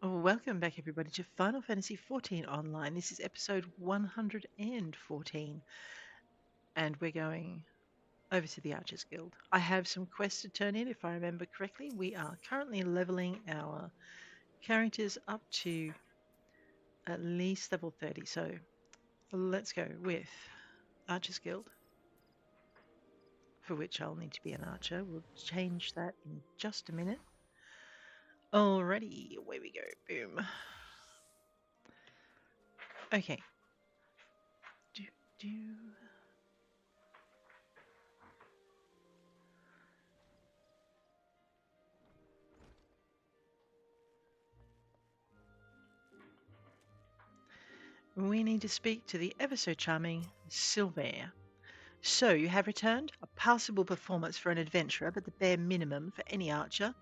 Welcome back, everybody, to Final Fantasy XIV Online. This is episode 114, and we're going over to the Archers Guild. I have some quests to turn in, if I remember correctly. We are currently leveling our characters up to at least level 30, so let's go with Archers Guild, for which I'll need to be an archer. We'll change that in just a minute. Alrighty, away we go. Boom. Okay. Do, do. We need to speak to the ever so charming Sylphie. So, you have returned? A passable performance for an adventurer, but the bare minimum for any archer.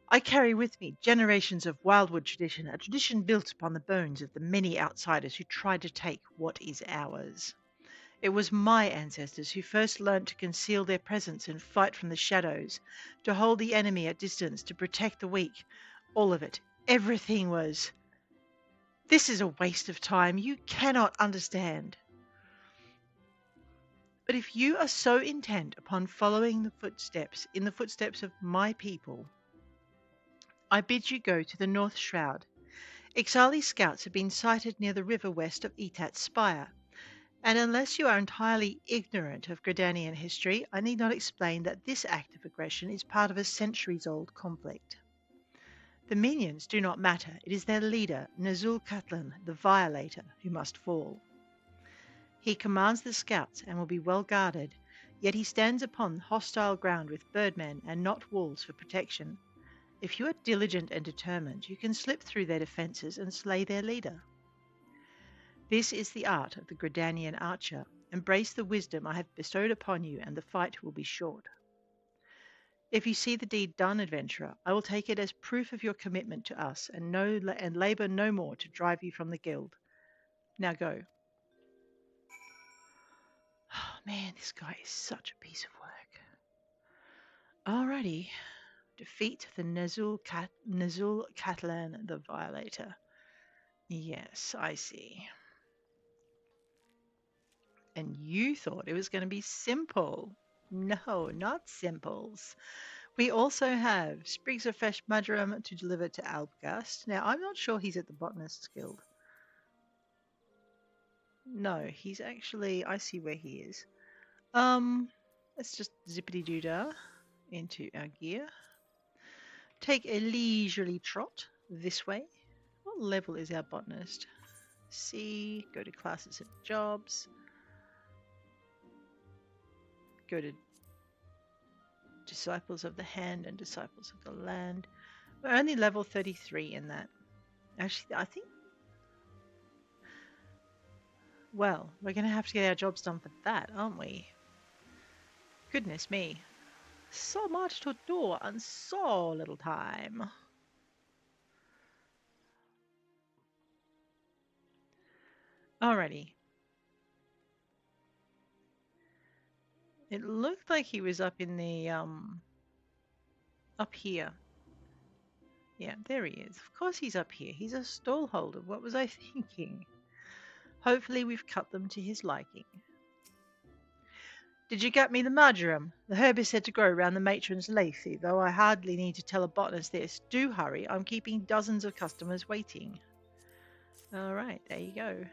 I carry with me generations of wildwood tradition, a tradition built upon the bones of the many outsiders who tried to take what is ours. It was my ancestors who first learnt to conceal their presence and fight from the shadows, to hold the enemy at distance, to protect the weak. All of it. Everything was. This is a waste of time. You cannot understand. But if you are so intent upon following in the footsteps of my people, I bid you go to the North Shroud. Ixali's scouts have been sighted near the river west of Etat's Spire, and unless you are entirely ignorant of Gridanian history, I need not explain that this act of aggression is part of a centuries-old conflict. The minions do not matter. It is their leader, Nazul Katlan, the Violator, who must fall. He commands the scouts and will be well guarded, yet he stands upon hostile ground with birdmen and not walls for protection. If you are diligent and determined, you can slip through their defences and slay their leader. This is the art of the Gridanian archer. Embrace the wisdom I have bestowed upon you, and the fight will be short. If you see the deed done, adventurer, I will take it as proof of your commitment to us, and labour no more to drive you from the guild. Now go. Oh, man, this guy is such a piece of work. Alrighty. Defeat the Nazul Catalan, the Violator. Yes, I see. And you thought it was going to be simple. No, not simples. We also have sprigs of fresh marjoram to deliver to Albgast. Now, I'm not sure he's at the Botanist Guild. No, he's actually, I see where he is. Let's just zippity-doo-dah into our gear. Take a leisurely trot this way. What level is our botanist? C, go to classes and jobs. Go to disciples of the hand and disciples of the land. We're only level 33 in that. Actually, I think, well, we're going to have to get our jobs done for that, aren't we? Goodness me. So much to do and so little time. Alrighty. It looked like he was up in the, up here. Yeah, there he is. Of course he's up here. He's a stall holder. What was I thinking? Hopefully we've cut them to his liking. Did you get me the marjoram? The herb is said to grow around the matron's lathe, though I hardly need to tell a botanist this. Do hurry, I'm keeping dozens of customers waiting. Alright, there you go.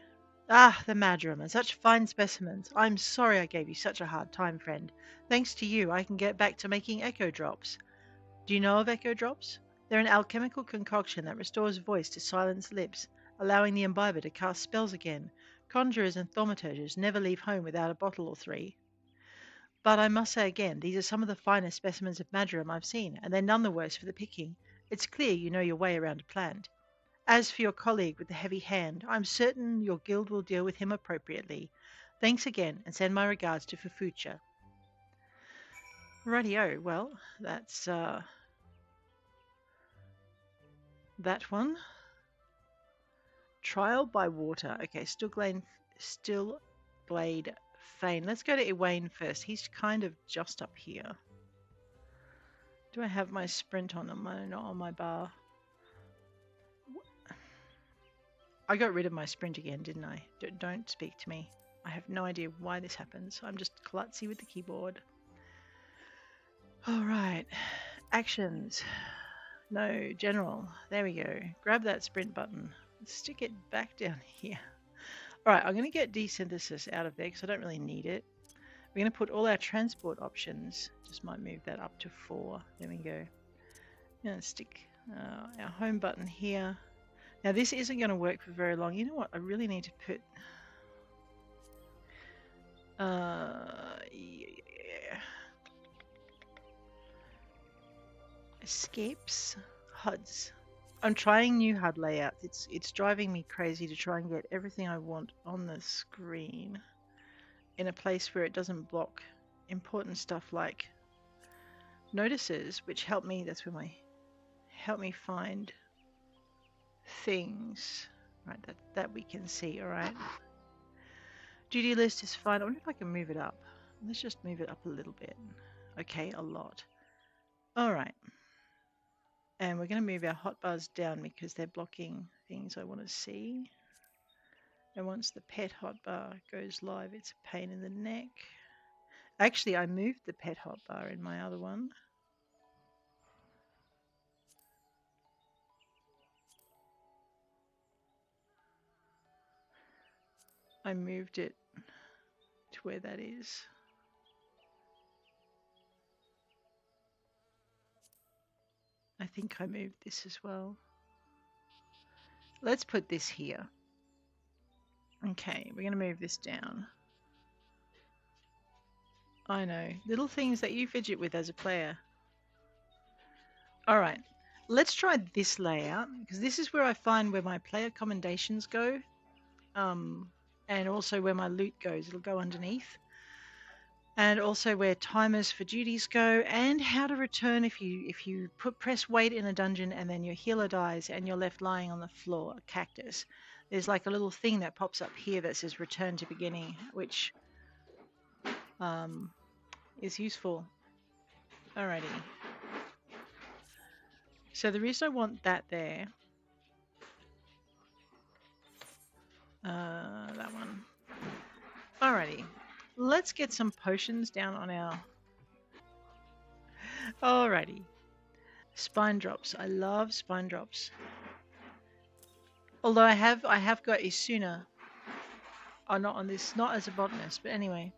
Ah, the marjoram, and such fine specimens. I'm sorry I gave you such a hard time, friend. Thanks to you, I can get back to making echo drops. Do you know of echo drops? They're an alchemical concoction that restores voice to silenced lips, allowing the imbiber to cast spells again. Conjurers and thaumaturges never leave home without a bottle or three. But I must say again, these are some of the finest specimens of marjoram I've seen, and they're none the worse for the picking. It's clear you know your way around a plant. As for your colleague with the heavy hand, I'm certain your guild will deal with him appropriately. Thanks again, and send my regards to Fufucha. Rightio, well, that's that one. Trial by water. Okay, Stillglade Fane. Let's go to Ewain first. He's kind of just up here. Do I have my sprint on? Am I not on my bar? I got rid of my sprint again, didn't I? Don't speak to me. I have no idea why this happens. I'm just klutzy with the keyboard. All right. Actions. No, general. There we go. Grab that sprint button. Stick it back down here. All right, I'm going to get desynthesis out of there because I don't really need it. We're going to put all our transport options. Just might move that up to 4. There we go. I'm going to stick our home button here. Now this isn't going to work for very long. You know what? I really need to put... yeah. Escapes. HUDs. I'm trying new HUD layouts. It's driving me crazy to try and get everything I want on the screen in a place where it doesn't block important stuff like notices, which help me. That's where my help me find things. Right, that we can see. All right. Duty list is fine. I wonder if I can move it up. Let's just move it up a little bit. Okay, a lot. All right. And we're going to move our hotbars down because they're blocking things I want to see. And once the pet hotbar goes live, it's a pain in the neck. Actually, I moved the pet hotbar in my other one. I moved it to where that is. I think I moved this as well. Let's put this here. Okay, we're going to move this down. I know, little things that you fidget with as a player. All right, let's try this layout because this is where I find where my player commendations go, and also where my loot goes. It'll go underneath, and also where timers for duties go, and how to return if you press wait in a dungeon and then your healer dies and you're left lying on the floor, a cactus. There's like a little thing that pops up here that says return to beginning, which is useful. Alrighty. So the reason I want that there, that one. Alrighty. Let's get some potions down on our... Alrighty. Spine drops. I love spine drops. Although I have got Isuna. Oh, not on this, not as a botanist, but anyway.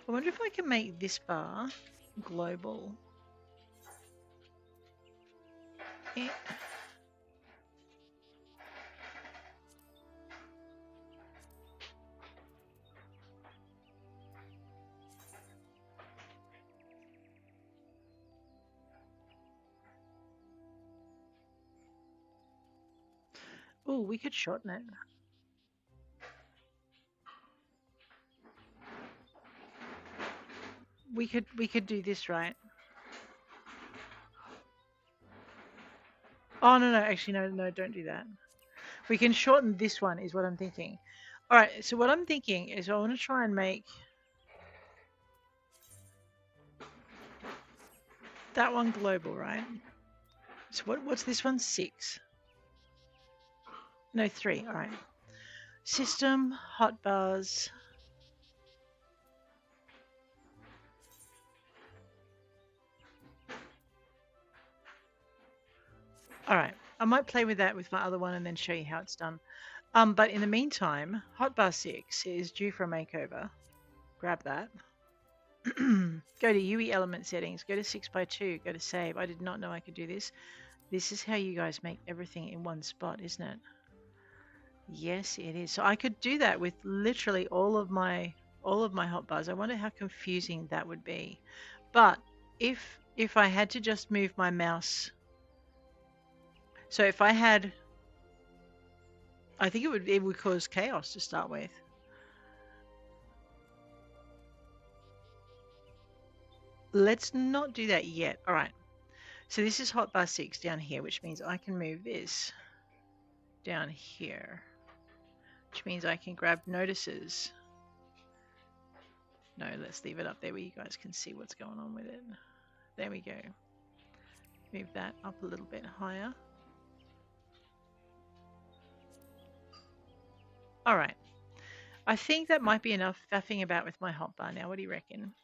I wonder if I can make this bar global. Eh. Oh, we could shorten it. We could do this, right? Oh no, actually no, don't do that. We can shorten this one is what I'm thinking. All right, so what I'm thinking is I want to try and make that one global, right? So what's this one? 6. No, 3. All right. System, hotbars. All right. I might play with that with my other one and then show you how it's done. But in the meantime, hotbar 6 is due for a makeover. Grab that. Go to UE element settings. Go to 6x2. Go to save. I did not know I could do this. This is how you guys make everything in one spot, isn't it? Yes, it is. So I could do that with literally all of my hotbars. I wonder how confusing that would be. But if I had to just move my mouse, so if I had, I think it would cause chaos to start with. Let's not do that yet. All right. So this is hotbar 6 down here, which means I can move this down here, which means I can grab notices. No, let's leave it up there where you guys can see what's going on with it. There we go. Move that up a little bit higher. Alright. I think that might be enough faffing about with my hotbar now. What do you reckon?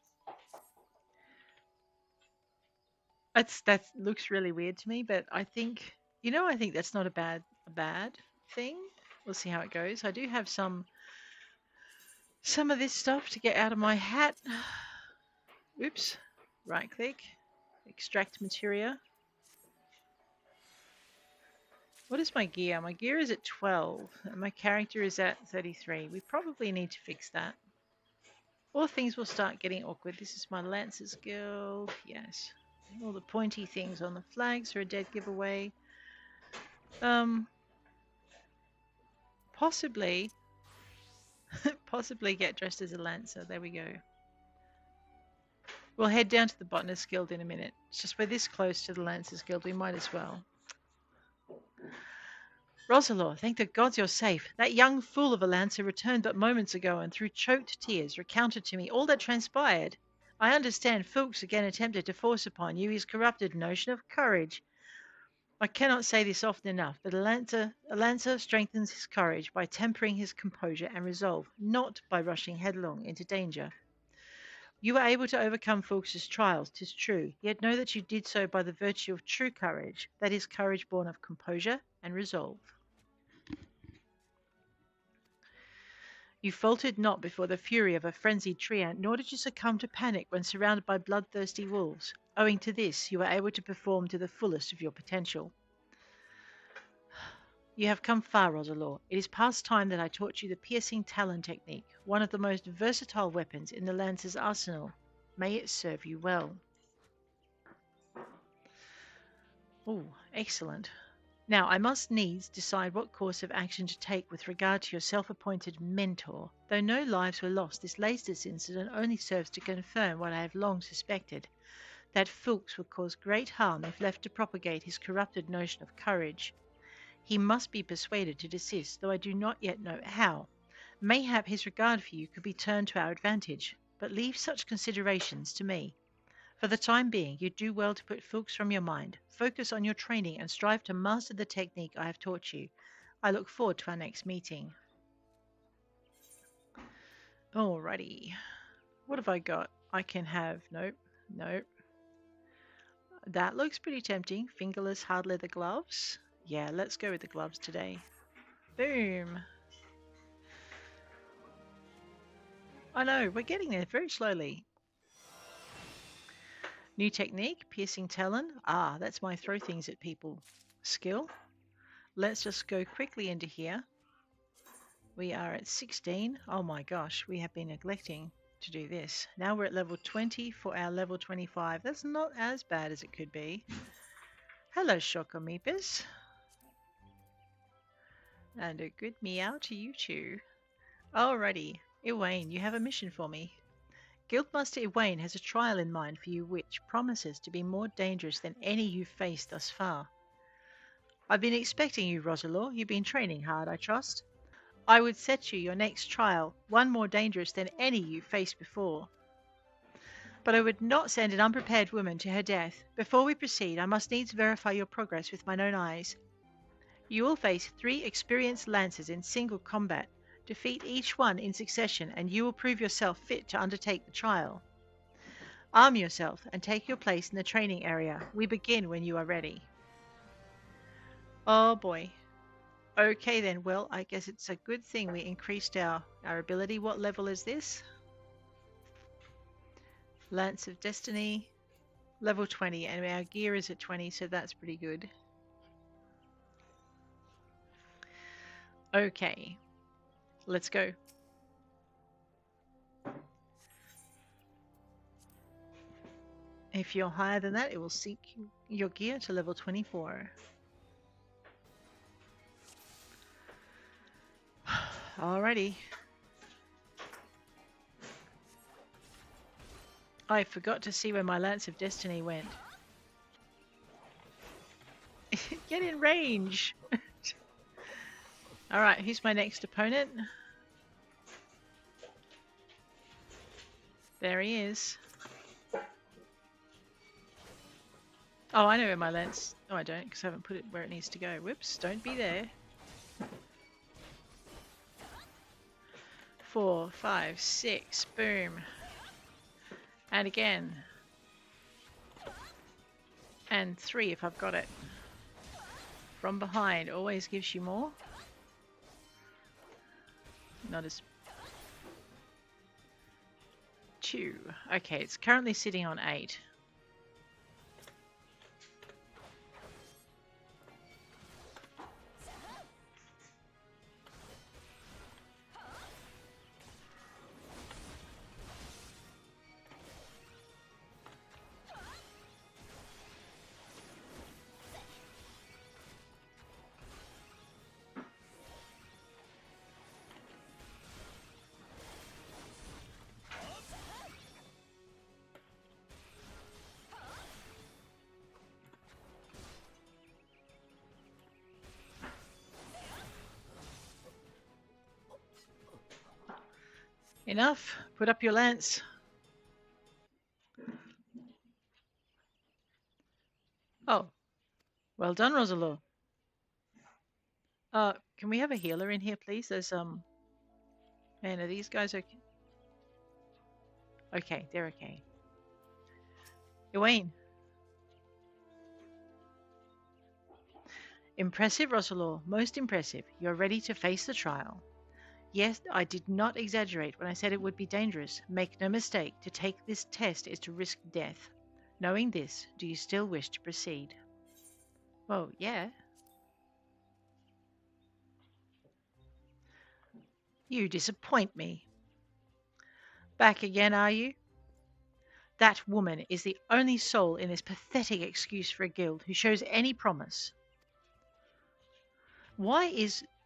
That looks really weird to me, but I think I think that's not a bad thing. We'll see how it goes. I do have some of this stuff to get out of my hat. Oops. Right click. Extract materia. What is my gear? My gear is at 12 and my character is at 33. We probably need to fix that. Or things will start getting awkward. This is my Lancer's Guild. Yes. All the pointy things on the flags are a dead giveaway. Possibly get dressed as a Lancer. There we go. We'll head down to the Botanist Guild in a minute. It's just we're this close to the Lancers Guild, we might as well. Roselore, thank the gods you're safe. That young fool of a Lancer returned but moments ago and through choked tears recounted to me all that transpired. I understand Fuchs again attempted to force upon you his corrupted notion of courage. I cannot say this often enough, but a Lancer strengthens his courage by tempering his composure and resolve, not by rushing headlong into danger. You were able to overcome Fuchs's trials, 'tis true, yet know that you did so by the virtue of true courage, that is, courage born of composure and resolve. You faltered not before the fury of a frenzied treant, nor did you succumb to panic when surrounded by bloodthirsty wolves. Owing to this, you were able to perform to the fullest of your potential. You have come far, Roselore. It is past time that I taught you the piercing talon technique, one of the most versatile weapons in the Lancer's arsenal. May it serve you well. Oh, excellent. Now, I must needs decide what course of action to take with regard to your self-appointed mentor. Though no lives were lost, this latest incident only serves to confirm what I have long suspected, that Fuchs would cause great harm if left to propagate his corrupted notion of courage. He must be persuaded to desist, though I do not yet know how. Mayhap his regard for you could be turned to our advantage, but leave such considerations to me. For the time being, you do well to put Fuchs from your mind. Focus on your training and strive to master the technique I have taught you. I look forward to our next meeting. Alrighty. What have I got? I can have... Nope. Nope. That looks pretty tempting. Fingerless hard leather gloves. Yeah, let's go with the gloves today. Boom. I know, we're getting there very slowly. New technique, piercing talon. Ah, that's my throw things at people skill. Let's just go quickly into here. We are at 16. Oh my gosh, we have been neglecting to do this. Now we're at level 20 for our level 25. That's not as bad as it could be. Hello, Shokomipis. And a good meow to you too. Alrighty, Iwain, you have a mission for me. Guildmaster Iwain has a trial in mind for you which promises to be more dangerous than any you've faced thus far. I've been expecting you, Roselore. You've been training hard, I trust. I would set you your next trial, one more dangerous than any you've faced before. But I would not send an unprepared woman to her death. Before we proceed, I must needs verify your progress with mine own eyes. You will face 3 experienced lancers in single combat. Defeat each one in succession, and you will prove yourself fit to undertake the trial. Arm yourself and take your place in the training area. We begin when you are ready. Oh boy. Okay then, well, I guess it's a good thing we increased our ability. What level is this? Lance of Destiny, level 20, and our gear is at 20, so that's pretty good. Okay, let's go. If you're higher than that, it will sync your gear to level 24. Alrighty. I forgot to see where my Lance of Destiny went. Get in range! Alright, who's my next opponent? There he is. Oh, I know where my lance... Oh, I don't, because I haven't put it where it needs to go. Whoops, don't be there. 4, 5, 6. Boom. And again. And 3 if I've got it. From behind always gives you more. Not as... 2. Okay, it's currently sitting on 8. Enough. Put up your lance. Oh. Well done, Roselore. Can we have a healer in here, please? There's, Man, are these guys okay? Okay, they're okay. Ewain. Impressive, Roselore. Most impressive. You're ready to face the trial. Yes, I did not exaggerate when I said it would be dangerous. Make no mistake, to take this test is to risk death. Knowing this, do you still wish to proceed? Well, yeah. You disappoint me. Back again, are you? That woman is the only soul in this pathetic excuse for a guild who shows any promise.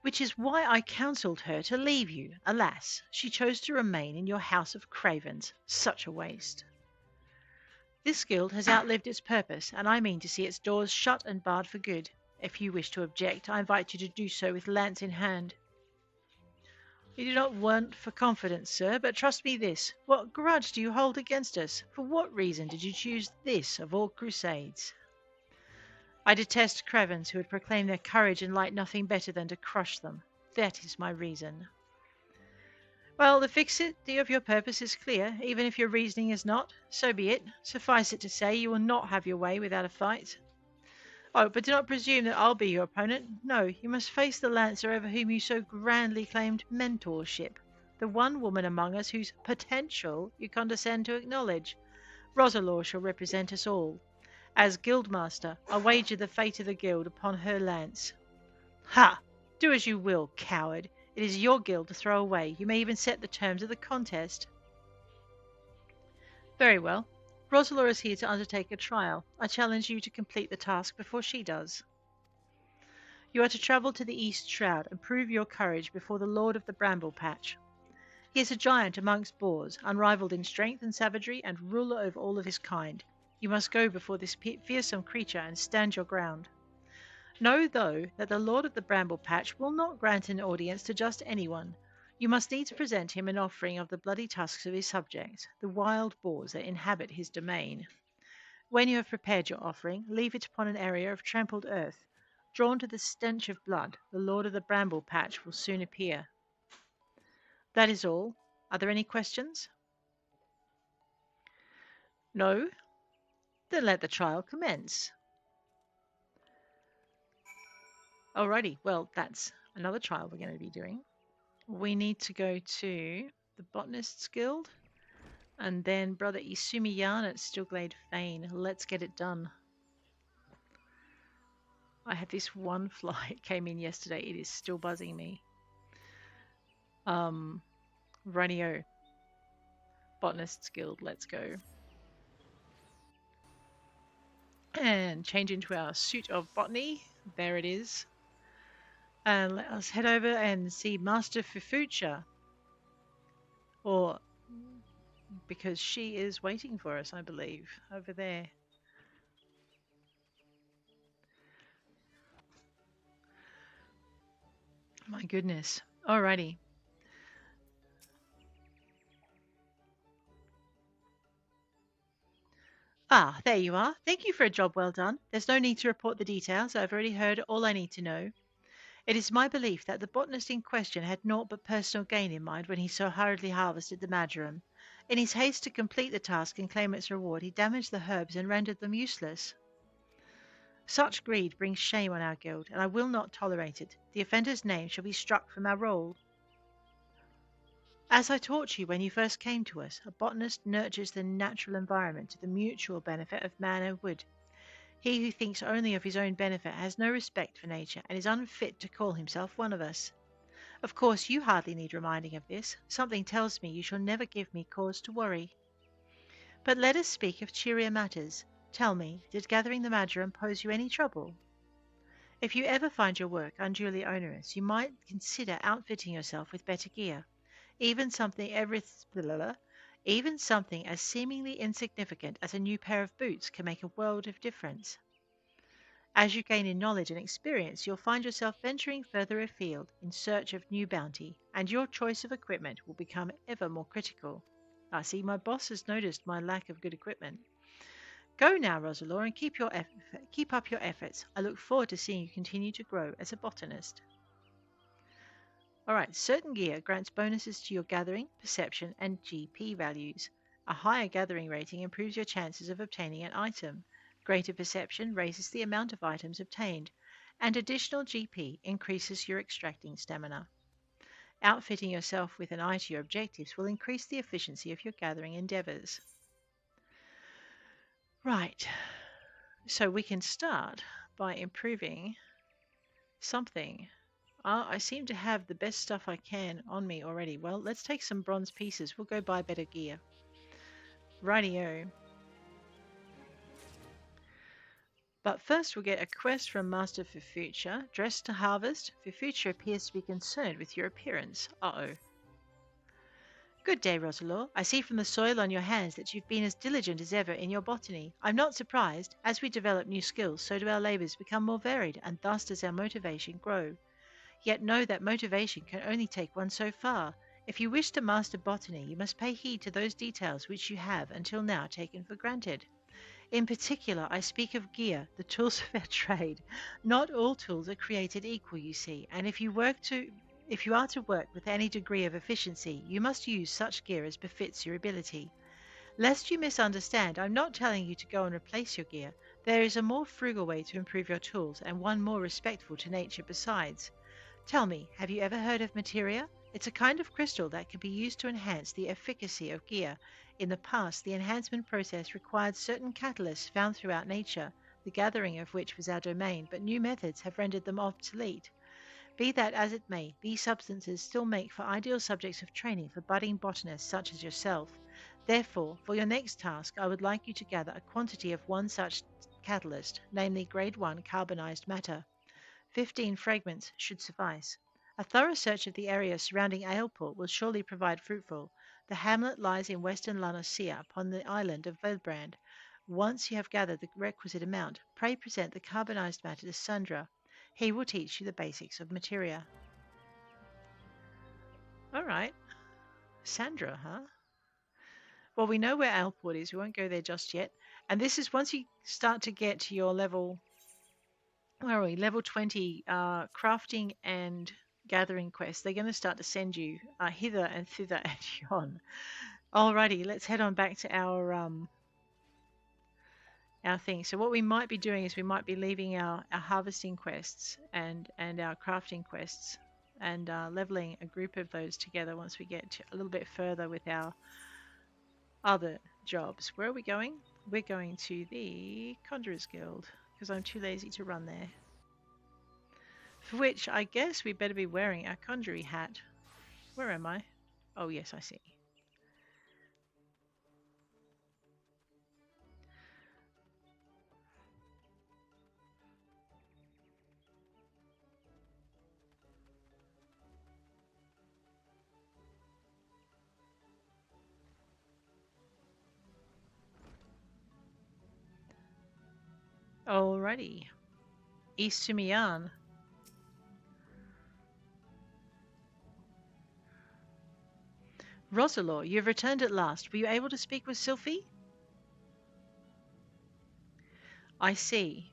Which is why I counselled her to leave you. Alas, she chose to remain in your house of cravens. Such a waste. This guild has outlived its purpose, and I mean to see its doors shut and barred for good. If you wish to object, I invite you to do so with lance in hand. You do not want for confidence, sir, but trust me this. What grudge do you hold against us? For what reason did you choose this of all crusades? I detest cravens who would proclaim their courage and light nothing better than to crush them. That is my reason. Well, the fixity of your purpose is clear, even if your reasoning is not. So be it. Suffice it to say, you will not have your way without a fight. Oh, but do not presume that I'll be your opponent. No, you must face the lancer over whom you so grandly claimed mentorship. The one woman among us whose potential you condescend to acknowledge. Roselore shall represent us all. As guildmaster, I wager the fate of the guild upon her lance. Ha! Do as you will, coward. It is your guild to throw away. You may even set the terms of the contest. Very well. Roselore is here to undertake a trial. I challenge you to complete the task before she does. You are to travel to the East Shroud and prove your courage before the Lord of the Bramble Patch. He is a giant amongst boars, unrivaled in strength and savagery, and ruler of all of his kind. You must go before this fearsome creature and stand your ground. Know, though, that the Lord of the Bramble Patch will not grant an audience to just anyone. You must needs present him an offering of the bloody tusks of his subjects, the wild boars that inhabit his domain. When you have prepared your offering, leave it upon an area of trampled earth. Drawn to the stench of blood, the Lord of the Bramble Patch will soon appear. That is all. Are there any questions? No? Then let the trial commence. Alrighty, well, that's another trial we're going to be doing. We need to go to the Botanists Guild and then Brother Isumiyan at Stillglade Fane. Let's get it done. I had this one fly. It came in yesterday. It is still buzzing me. Runio. Botanists Guild. Let's go. And change into our suit of botany. There it is. And let us head over and see Master Fufucha. Or, because she is waiting for us, I believe, over there. My goodness. Alrighty. Ah, there you are. Thank you for a job well done. There's no need to report the details. I've already heard all I need to know. It is my belief that the botanist in question had naught but personal gain in mind when he so hurriedly harvested the marjoram. In his haste to complete the task and claim its reward, he damaged the herbs and rendered them useless. Such greed brings shame on our guild, and I will not tolerate it. The offender's name shall be struck from our roll. As I taught you when you first came to us, a botanist nurtures the natural environment to the mutual benefit of man and wood. He who thinks only of his own benefit has no respect for nature and is unfit to call himself one of us. Of course, you hardly need reminding of this. Something tells me you shall never give me cause to worry. But let us speak of cheerier matters. Tell me, did gathering the marjoram pose you any trouble? If you ever find your work unduly onerous, you might consider outfitting yourself with better gear. Even something even something as seemingly insignificant as a new pair of boots can make a world of difference. As you gain in knowledge and experience, you'll find yourself venturing further afield in search of new bounty, and your choice of equipment will become ever more critical. I see my boss has noticed my lack of good equipment. Go now, Roselore, and keep up your efforts. I look forward to seeing you continue to grow as a botanist. Alright, certain gear grants bonuses to your gathering, perception, and GP values. A higher gathering rating improves your chances of obtaining an item. Greater perception raises the amount of items obtained, and additional GP increases your extracting stamina. Outfitting yourself with an eye to your objectives will increase the efficiency of your gathering endeavors. Right, so we can start by improving something. I seem to have the best stuff I can on me already. Well, let's take some bronze pieces. We'll go buy better gear. Rightio. But first we'll get a quest from Master Fufucha. Dressed to harvest, Fufucha appears to be concerned with your appearance. Uh-oh. Good day, Roselore. I see from the soil on your hands that you've been as diligent as ever in your botany. I'm not surprised. As we develop new skills, so do our labours become more varied, and thus does our motivation grow. Yet know that motivation can only take one so far. If you wish to master botany, you must pay heed to those details which you have until now taken for granted. In particular, I speak of gear, the tools of our trade. Not all tools are created equal, you see, and if you are to work with any degree of efficiency, you must use such gear as befits your ability. Lest you misunderstand, I'm not telling you to go and replace your gear. There is a more frugal way to improve your tools, and one more respectful to nature besides. Tell me, have you ever heard of materia? It's a kind of crystal that can be used to enhance the efficacy of gear. In the past, the enhancement process required certain catalysts found throughout nature, the gathering of which was our domain, but new methods have rendered them obsolete. Be that as it may, these substances still make for ideal subjects of training for budding botanists such as yourself. Therefore, for your next task, I would like you to gather a quantity of one such catalyst, namely grade 1 carbonized matter. 15 fragments should suffice. A thorough search of the area surrounding Aleport will surely prove fruitful. The hamlet lies in western Lanosea upon the island of Velbrand. Once you have gathered the requisite amount, pray present the carbonized matter to Sandra. He will teach you the basics of materia. All right. Sandra, huh? Well, we know where Aleport is. We won't go there just yet. And this is once you start to get to your level where are we? Level 20, crafting and gathering quests. They're going to start to send you hither and thither and yon. Alrighty, let's head on back to our thing. So what we might be doing is we might be leaving our harvesting quests and our crafting quests and leveling a group of those together once we get a little bit further with our other jobs. Where are we going? We're going to the Conjurers Guild because I'm too lazy to run there. For which I guess we better be wearing our conjurer hat. Where am I? Oh yes, I see. Alrighty. East to Mian. Roselore, you've returned at last. Were you able to speak with Sylphie? I see.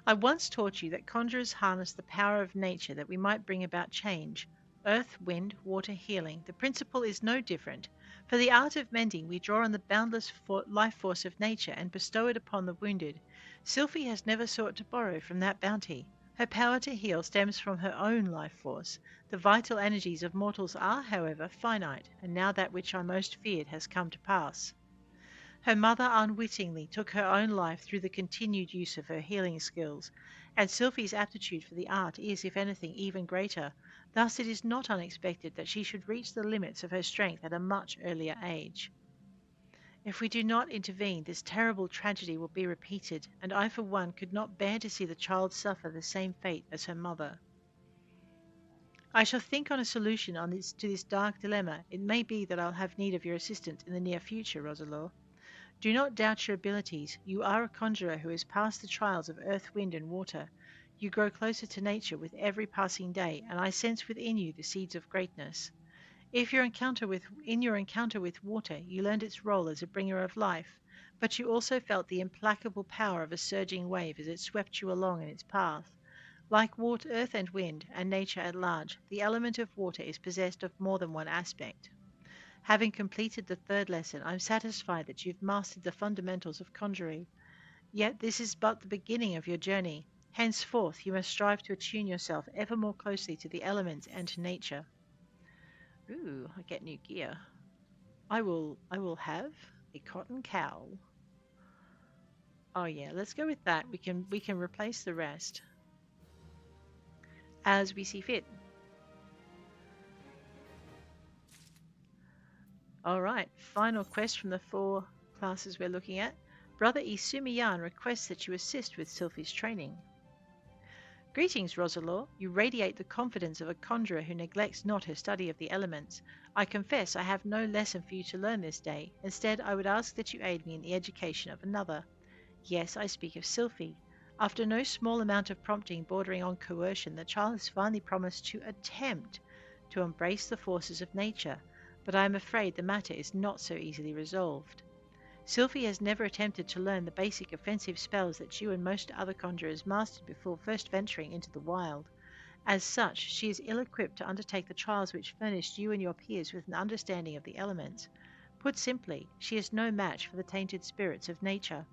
I once taught you that conjurers harness the power of nature that we might bring about change. Earth, wind, water, healing. The principle is no different. For the art of mending, we draw on the boundless life force of nature and bestow it upon the wounded. Sylphie has never sought to borrow from that bounty. Her power to heal stems from her own life force. The vital energies of mortals are, however, finite, and now that which I most feared has come to pass. Her mother unwittingly took her own life through the continued use of her healing skills, and Sylphie's aptitude for the art is, if anything, even greater. Thus, it is not unexpected that she should reach the limits of her strength at a much earlier age. If we do not intervene, this terrible tragedy will be repeated, and I, for one, could not bear to see the child suffer the same fate as her mother. I shall think on a solution to this dark dilemma. It may be that I'll have need of your assistance in the near future, Roselore. Do not doubt your abilities. You are a conjurer who has passed the trials of earth, wind, and water. You grow closer to nature with every passing day, and I sense within you the seeds of greatness. In your encounter with water, you learned its role as a bringer of life, but you also felt the implacable power of a surging wave as it swept you along in its path. Like water, earth, and wind, and nature at large, the element of water is possessed of more than one aspect. Having completed the third lesson, I'm satisfied that you've mastered the fundamentals of conjuring. Yet this is but the beginning of your journey. Henceforth, you must strive to attune yourself ever more closely to the elements and to nature. Ooh, I get new gear. I will have a cotton cowl. Oh yeah, let's go with that. We can replace the rest as we see fit. All right, final quest from the 4 classes we're looking at. Brother Isumiyan requests that you assist with Sylphie's training. Greetings, Roselore. You radiate the confidence of a conjurer who neglects not her study of the elements. I confess I have no lesson for you to learn this day. Instead, I would ask that you aid me in the education of another. Yes, I speak of Sylphie. After no small amount of prompting bordering on coercion, the child has finally promised to attempt to embrace the forces of nature, but I am afraid the matter is not so easily resolved. Sylphie has never attempted to learn the basic offensive spells that you and most other conjurers mastered before first venturing into the wild. As such, she is ill-equipped to undertake the trials which furnished you and your peers with an understanding of the elements. Put simply, she is no match for the tainted spirits of nature.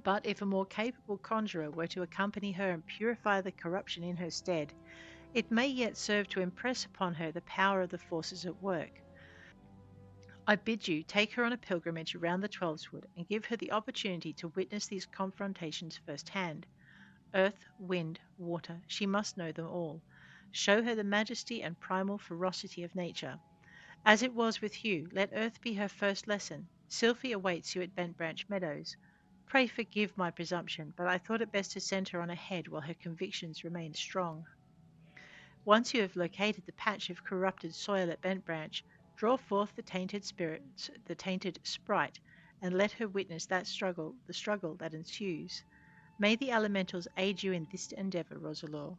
But if a more capable conjurer were to accompany her and purify the corruption in her stead, it may yet serve to impress upon her the power of the forces at work. I bid you take her on a pilgrimage around the Twelveswood and give her the opportunity to witness these confrontations firsthand. Earth, wind, water, she must know them all. Show her the majesty and primal ferocity of nature. As it was with Hugh, let Earth be her first lesson. Sylphie awaits you at Bent Branch Meadows. Pray forgive my presumption, but I thought it best to send her on ahead while her convictions remain strong. Once you have located the patch of corrupted soil at Bent Branch, draw forth the tainted sprite, and let her witness the struggle that ensues. May the elementals aid you in this endeavor, Roselore.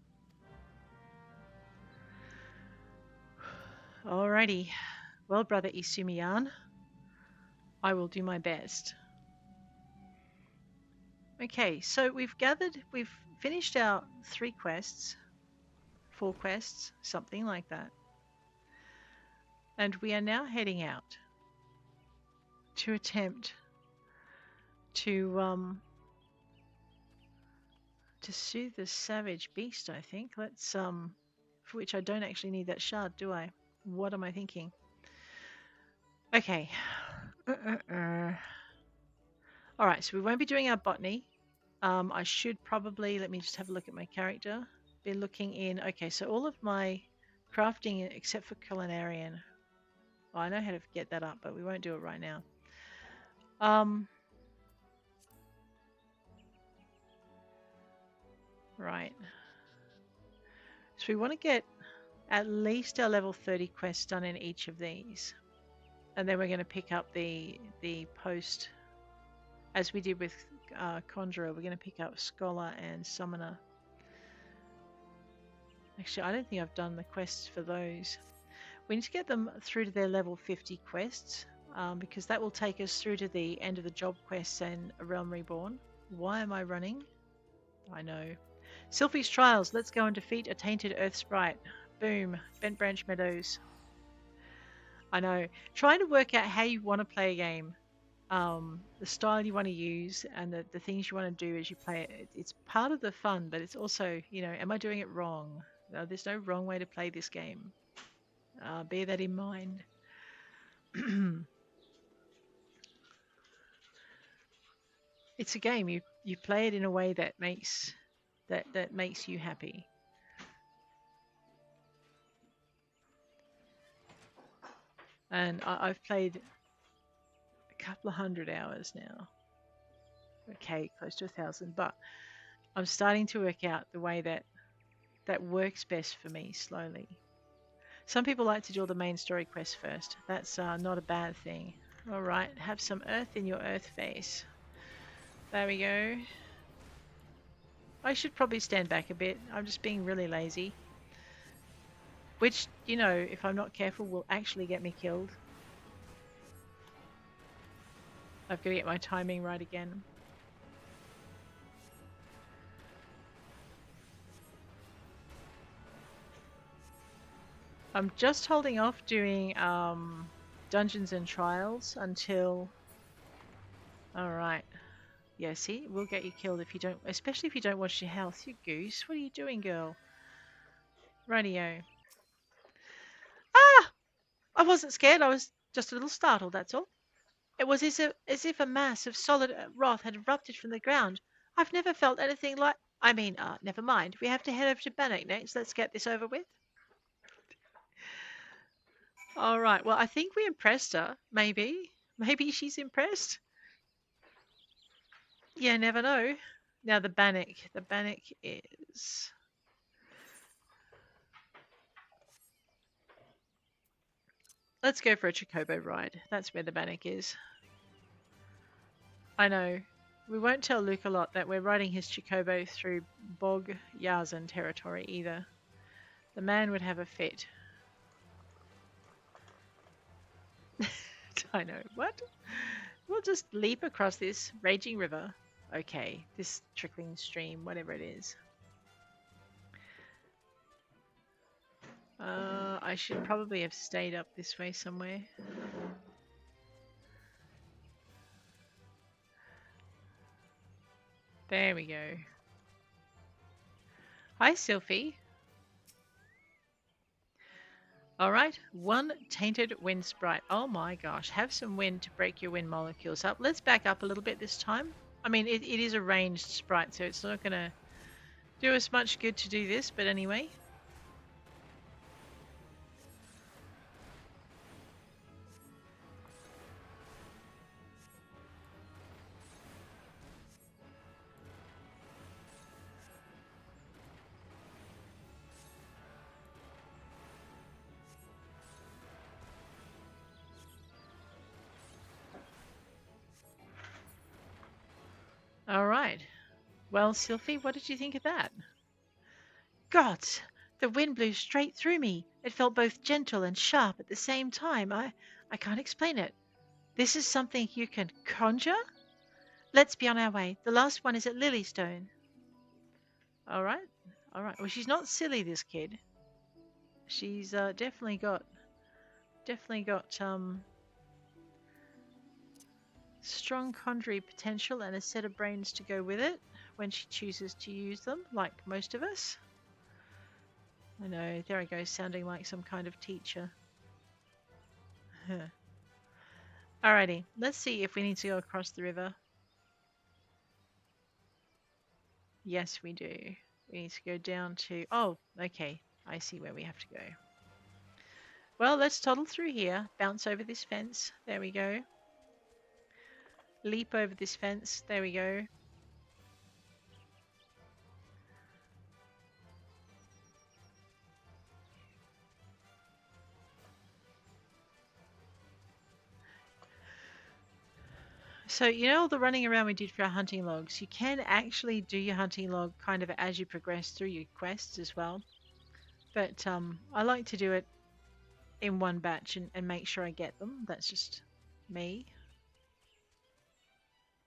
Alrighty. Well, brother Isumiyan, I will do my best. Okay, so we've finished our 3 quests, 4 quests, something like that. And we are now heading out to attempt to soothe the savage beast, I think. Let's for which I don't actually need that shard, do I? What am I thinking? Okay. All right, so we won't be doing our botany. I should probably, let me just have a look at my character. Be looking in, okay, so all of my crafting except for culinarian. Oh, I know how to get that up, but we won't do it right now. Right. So we want to get at least our level 30 quests done in each of these. And then we're going to pick up the post, as we did with Conjurer, we're going to pick up Scholar and Summoner. Actually, I don't think I've done the quests for those. We need to get them through to their level 50 quests, because that will take us through to the end of the job quests and A Realm Reborn. Why am I running? I know. Sylphie's Trials. Let's go and defeat a tainted earth sprite. Boom. Bent Branch Meadows. I know. Trying to work out how you want to play a game, the style you want to use, and the things you want to do as you play it. It's part of the fun, but it's also, am I doing it wrong? No, there's no wrong way to play this game. Bear that in mind. It's a game. You play it in a way that makes you happy. And I've played a couple of 100 hours now. Okay, close to 1,000, but I'm starting to work out the way that works best for me slowly. Some people like to do all the main story quests first. That's not a bad thing. All right, have some earth in your earth face. There we go. I should probably stand back a bit. I'm just being really lazy. Which, if I'm not careful, will actually get me killed. I've got to get my timing right again. I'm just holding off doing dungeons and trials until... Alright. Yeah, see? We'll get you killed if you don't... Especially if you don't watch your health. You goose. What are you doing, girl? Rightio. Ah! I wasn't scared. I was just a little startled, that's all. It was as if a mass of solid wrath had erupted from the ground. I've never felt anything like... never mind. We have to head over to Bannock next. Let's get this over with. All right. Well, I think we impressed her. Maybe. Maybe she's impressed. Yeah, never know. Now the Bannock. The Bannock is... Let's go for a Chocobo ride. That's where the Bannock is. I know. We won't tell Luke a lot that we're riding his Chocobo through Bog Yazan territory either. The man would have a fit. I know. What? We'll just leap across this raging river. Okay, this trickling stream, whatever it is. I should probably have stayed up this way somewhere. There we go. Hi, Sylphie. Alright, one tainted wind sprite. Oh my gosh, have some wind to break your wind molecules up. Let's back up a little bit this time. I mean, it is a ranged sprite, so it's not going to do us much good to do this, but anyway. Alright. Well, Sylphie, what did you think of that? Gods! The wind blew straight through me. It felt both gentle and sharp at the same time. I can't explain it. This is something you can conjure? Let's be on our way. The last one is at Lilystone. Alright. Alright. Well, she's not silly, this kid. She's definitely got strong conjuring potential and a set of brains to go with it when she chooses to use them, like most of us. I know, there I go, sounding like some kind of teacher. Alrighty, let's see if we need to go across the river. Yes, we do. We need to go down to... Oh, okay. I see where we have to go. Well, let's toddle through here. Bounce over this fence. There we go. Leap over this fence. There we go. So, all the running around we did for our hunting logs, you can actually do your hunting log kind of as you progress through your quests as well. But I like to do it in one batch and make sure I get them. That's just me.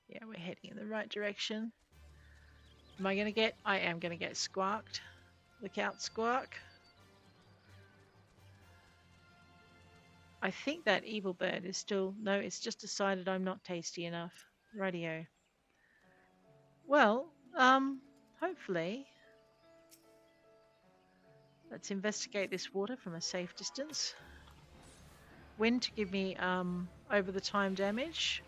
Yeah, we're heading in the right direction. Am I going to get... I am going to get squawked. Look out, squawk. I think that evil bird is still... No, it's just decided I'm not tasty enough. Radio. Well, hopefully... Let's investigate this water from a safe distance. Wind to give me over the time damage.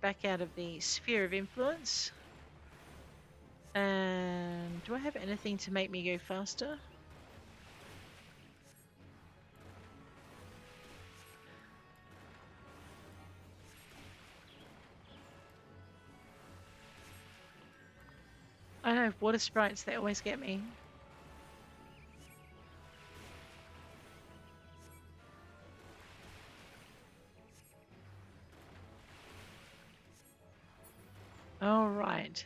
Back out of the sphere of influence. And do I have anything to make me go faster? I know, water sprites, they always get me. All right.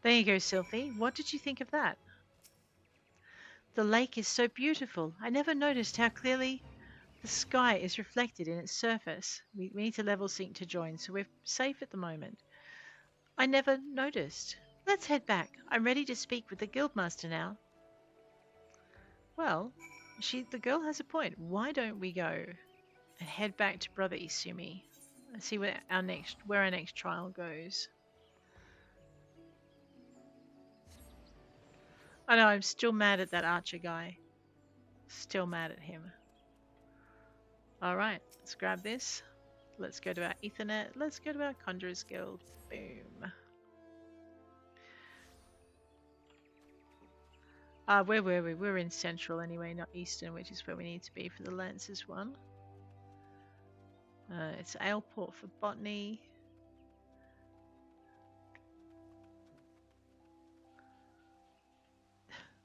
There you go, Sylphie. What did you think of that? The lake is so beautiful. I never noticed how clearly the sky is reflected in its surface. We need to level sync to join, so we're safe at the moment. I never noticed. Let's head back. I'm ready to speak with the guildmaster now. Well, the girl has a point. Why don't we go and head back to Brother Isumi and see where our next trial goes? I know, I'm still mad at that archer guy. Still mad at him. Alright, let's grab this. Let's go to our Ethernet. Let's go to our Conjurers Guild. Boom. Where were we? We're in Central anyway, not Eastern, which is where we need to be for the Lancers one. It's Aleport for Botany.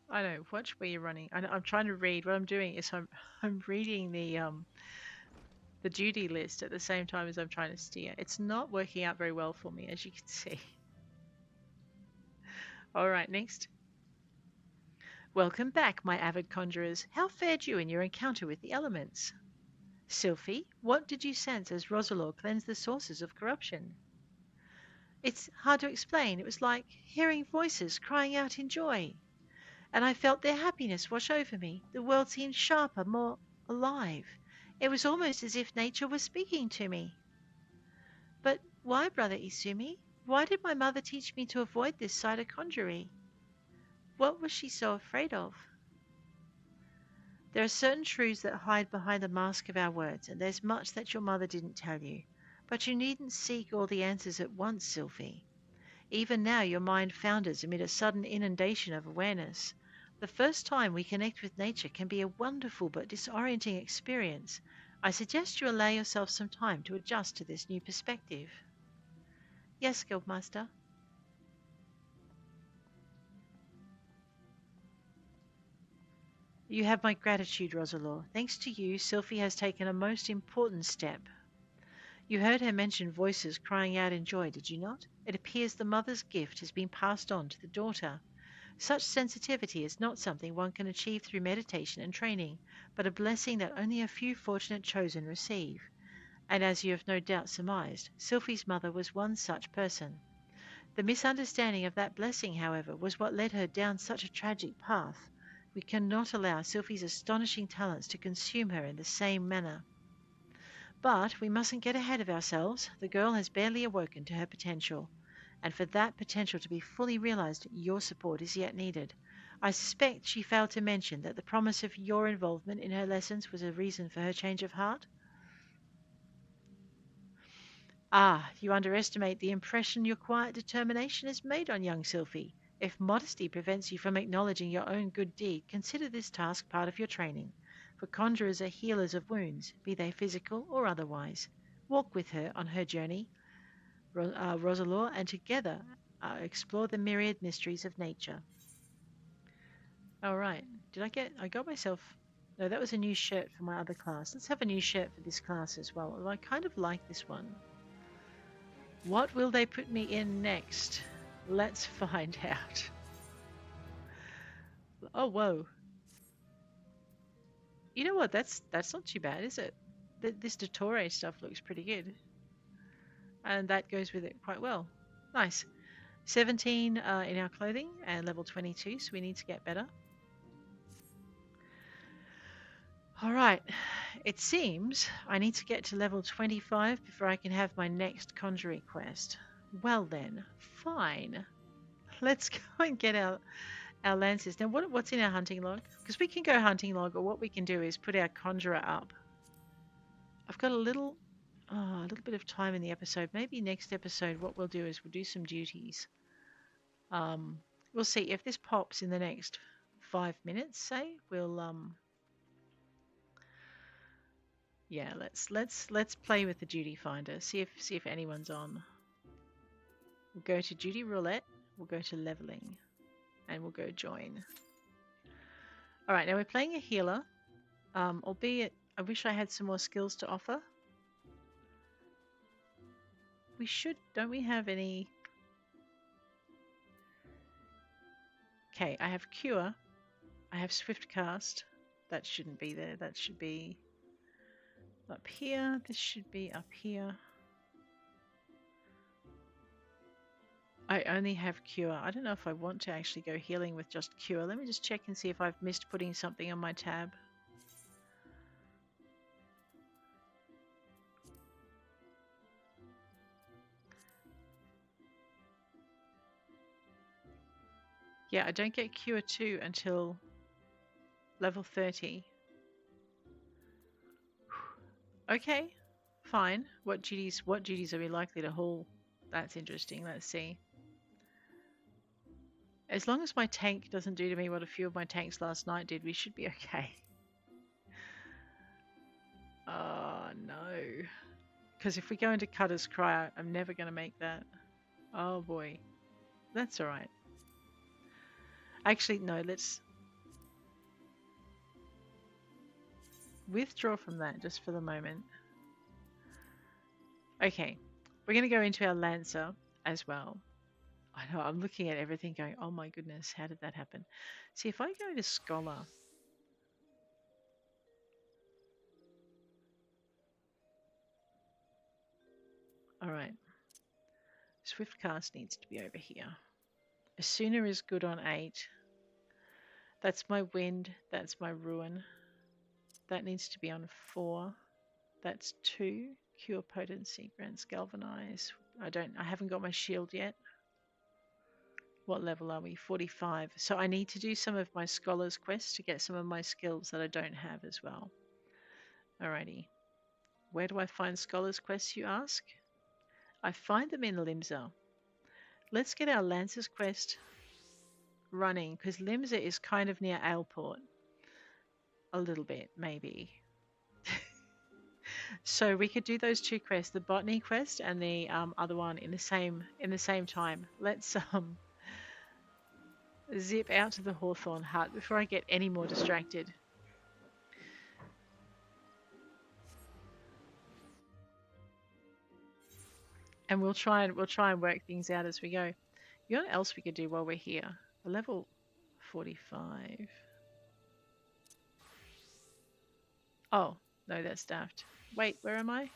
I know, watch where you're running. I'm trying to read. What I'm doing is I'm reading the duty list at the same time as I'm trying to steer. It's not working out very well for me, as you can see. Alright, next. Welcome back, my avid conjurers. How fared you in your encounter with the elements? Sylphie, what did you sense as Roselore cleansed the sources of corruption? It's hard to explain. It was like hearing voices crying out in joy. And I felt their happiness wash over me. The world seemed sharper, more alive. It was almost as if nature was speaking to me. But why, Brother Isumi? Why did my mother teach me to avoid this side of conjuring? What was she so afraid of? There are certain truths that hide behind the mask of our words, and there's much that your mother didn't tell you. But you needn't seek all the answers at once, Sylphie. Even now your mind founders amid a sudden inundation of awareness. The first time we connect with nature can be a wonderful but disorienting experience. I suggest you allow yourself some time to adjust to this new perspective. Yes, Guildmaster. You have my gratitude, Roselore. Thanks to you, Sylphie has taken a most important step. You heard her mention voices crying out in joy, did you not? It appears the mother's gift has been passed on to the daughter. Such sensitivity is not something one can achieve through meditation and training, but a blessing that only a few fortunate chosen receive. And as you have no doubt surmised, Sylphie's mother was one such person. The misunderstanding of that blessing, however, was what led her down such a tragic path. We cannot allow Sylphie's astonishing talents to consume her in the same manner. But we mustn't get ahead of ourselves. The girl has barely awoken to her potential, and for that potential to be fully realized, your support is yet needed. I suspect she failed to mention that the promise of your involvement in her lessons was a reason for her change of heart. Ah, you underestimate the impression your quiet determination has made on young Sylphie. If modesty prevents you from acknowledging your own good deed, consider this task part of your training. For conjurers are healers of wounds, be they physical or otherwise. Walk with her on her journey, Roselore, and together explore the myriad mysteries of nature. All right, I got myself... No, that was a new shirt for my other class. Let's have a new shirt for this class as well. I kind of like this one. What will they put me in next? Let's find out. Oh, whoa. You know what? That's not too bad, is it? This Dottore stuff looks pretty good. And that goes with it quite well. Nice. 17 in our clothing and level 22, so we need to get better. All right, it seems I need to get to level 25 before I can have my next conjuring quest. Well then, fine. Let's go and get our lances. Now, what's in our hunting log? Because we can go hunting log, or what we can do is put our conjurer up. I've got a little bit of time in the episode. Maybe next episode, what we'll do is we'll do some duties. We'll see if this pops in the next 5 minutes. Say yeah. Let's play with the duty finder. See if anyone's on. We'll go to duty roulette. We'll go to leveling, and we'll go join. All right, now we're playing a healer, albeit I wish I had some more skills to offer. We should, don't we have any? Okay, I have cure. I have swift cast. That shouldn't be there. That should be up here. This should be up here. I only have cure. I don't know if I want to actually go healing with just cure. Let me just check and see if I've missed putting something on my tab. Yeah, I don't get cure 2 until level 30. Okay, fine. What duties are we likely to haul? That's interesting. Let's see. As long as my tank doesn't do to me what a few of my tanks last night did, we should be okay. Oh no. Because if we go into Cutter's Cry, I'm never going to make that. Oh boy. That's alright. Actually, no, let's withdraw from that just for the moment. Okay, we're going to go into our Lancer as well. I know, I'm looking at everything going, oh my goodness, how did that happen? See, if I go to Scholar, alright, Swiftcast needs to be over here. A Sooner is good on 8. That's my Wind, that's my Ruin. That needs to be on 4. That's 2. Cure Potency, grants Galvanize. I haven't got my shield yet. What level are we? 45. So I need to do some of my Scholar's quests to get some of my skills that I don't have as well. Alrighty. Where do I find Scholar's quests, you ask? I find them in Limsa. Let's get our Lancer's quest running, because Limsa is kind of near Aleport. A little bit, maybe. So we could do those 2 quests, the botany quest and the other one in the same time. Let's zip out to the Hawthorn Hut before I get any more distracted. And we'll try and work things out as we go. You know what else we could do while we're here? A level 45. Oh, no, that's daft. Wait, where am I?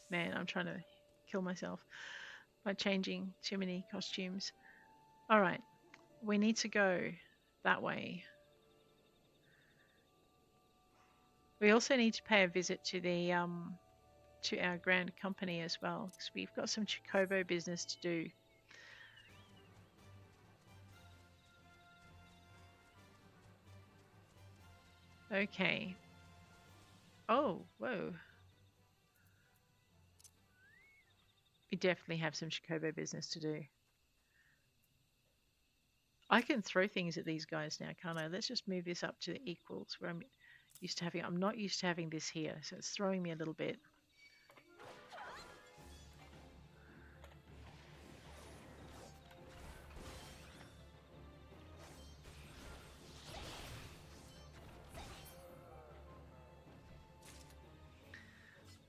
Man, I'm trying to kill myself by changing too many costumes. All right, we need to go that way. We also need to pay a visit to the to our grand company as well, because we've got some Chocobo business to do. Okay. Oh, whoa. We definitely have some Chocobo business to do. I can throw things at these guys now, can't I? Let's just move this up to the equals where I'm used to having. I'm not used to having this here, so it's throwing me a little bit.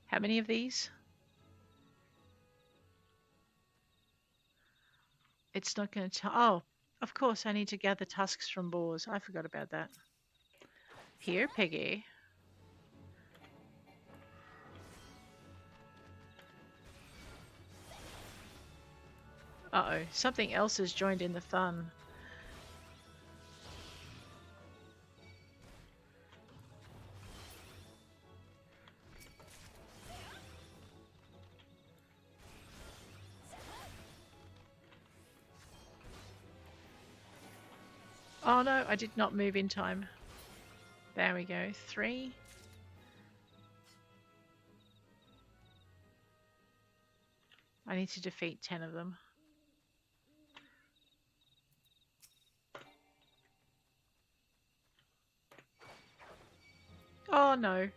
How many of these? It's not going to tell. Oh, of course, I need to gather tusks from boars. I forgot about that. Here, Peggy. Uh-oh, something else has joined in the fun. Oh no, I did not move in time. There we go. 3. I need to defeat 10 of them. Oh no.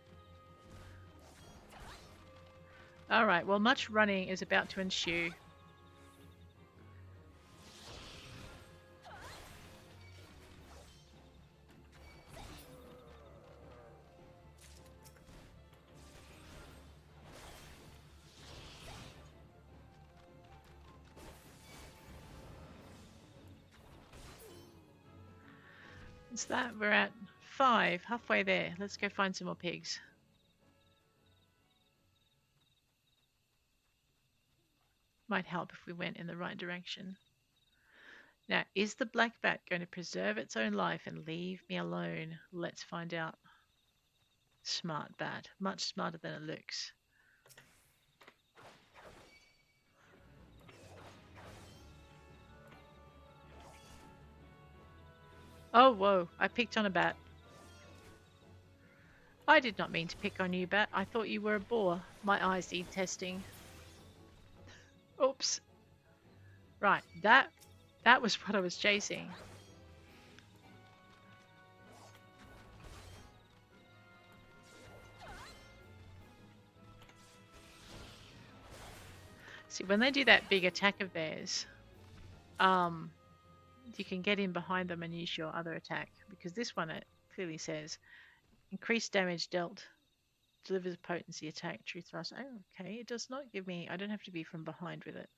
Alright, well, much running is about to ensue. What's that? We're at 5, halfway there. Let's go find some more pigs. Might help if we went in the right direction. Now, is the black bat going to preserve its own life and leave me alone? Let's find out. Smart bat. Much smarter than it looks. Oh, whoa. I picked on a bat. I did not mean to pick on you, bat. I thought you were a boar. My eyes need testing. Oops. Right, that was what I was chasing. See, when they do that big attack of theirs, you can get in behind them and use your other attack. Because this one, it clearly says, increased damage dealt, delivers potency attack, true thrust. Oh, okay, it does not give me, I don't have to be from behind with it.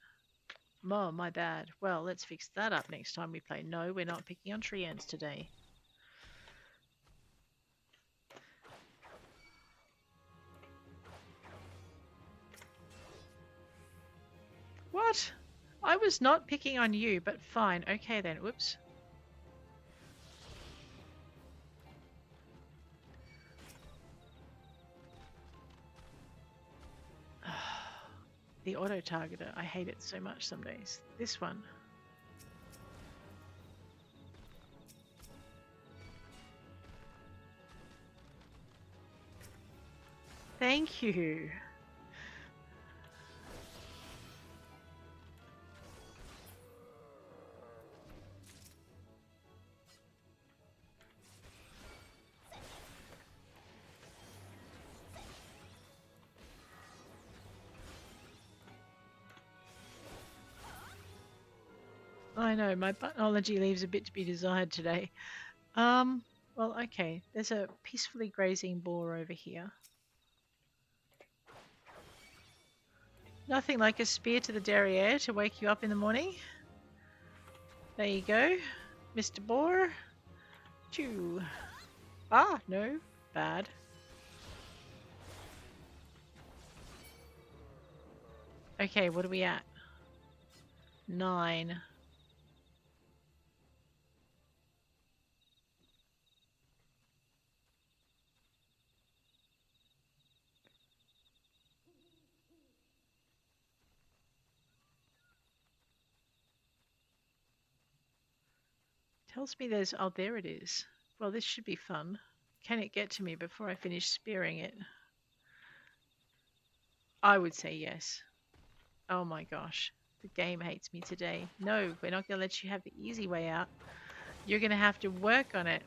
Oh, my bad. Well, let's fix that up next time we play. No, we're not picking on tree ants today. What? I was not picking on you, but fine. Okay then. Whoops. The auto-targeter. I hate it so much some days. This one. Thank you. I know, my botany leaves a bit to be desired today. Well, okay. There's a peacefully grazing boar over here. Nothing like a spear to the derriere to wake you up in the morning. There you go, Mr. Boar. Chew. Ah, no. Bad. Okay, what are we at? 9. Tells me there's... Oh, there it is. Well, this should be fun. Can it get to me before I finish spearing it? I would say yes. Oh my gosh. The game hates me today. No, we're not going to let you have the easy way out. You're going to have to work on it.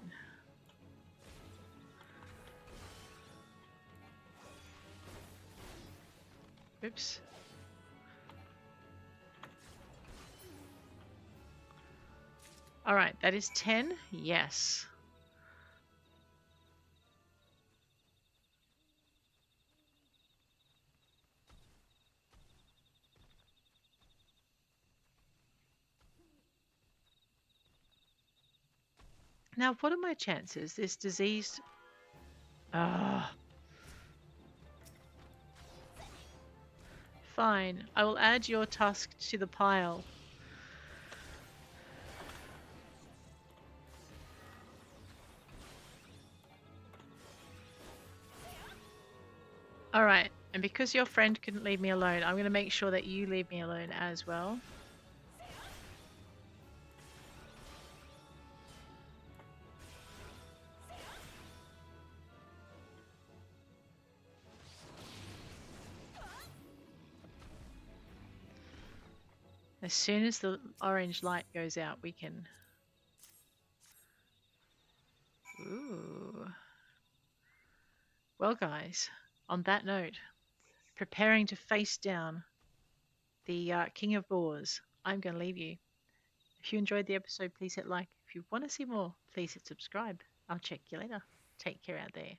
Oops. All right, that is 10. Yes. Now, what are my chances? This diseased... Ah. Fine. I will add your tusk to the pile. All right. And because your friend couldn't leave me alone, I'm going to make sure that you leave me alone as well. As soon as the orange light goes out, we can... Ooh. Well, guys, on that note, preparing to face down the King of Boars, I'm going to leave you. If you enjoyed the episode, please hit like. If you want to see more, please hit subscribe. I'll check you later. Take care out there.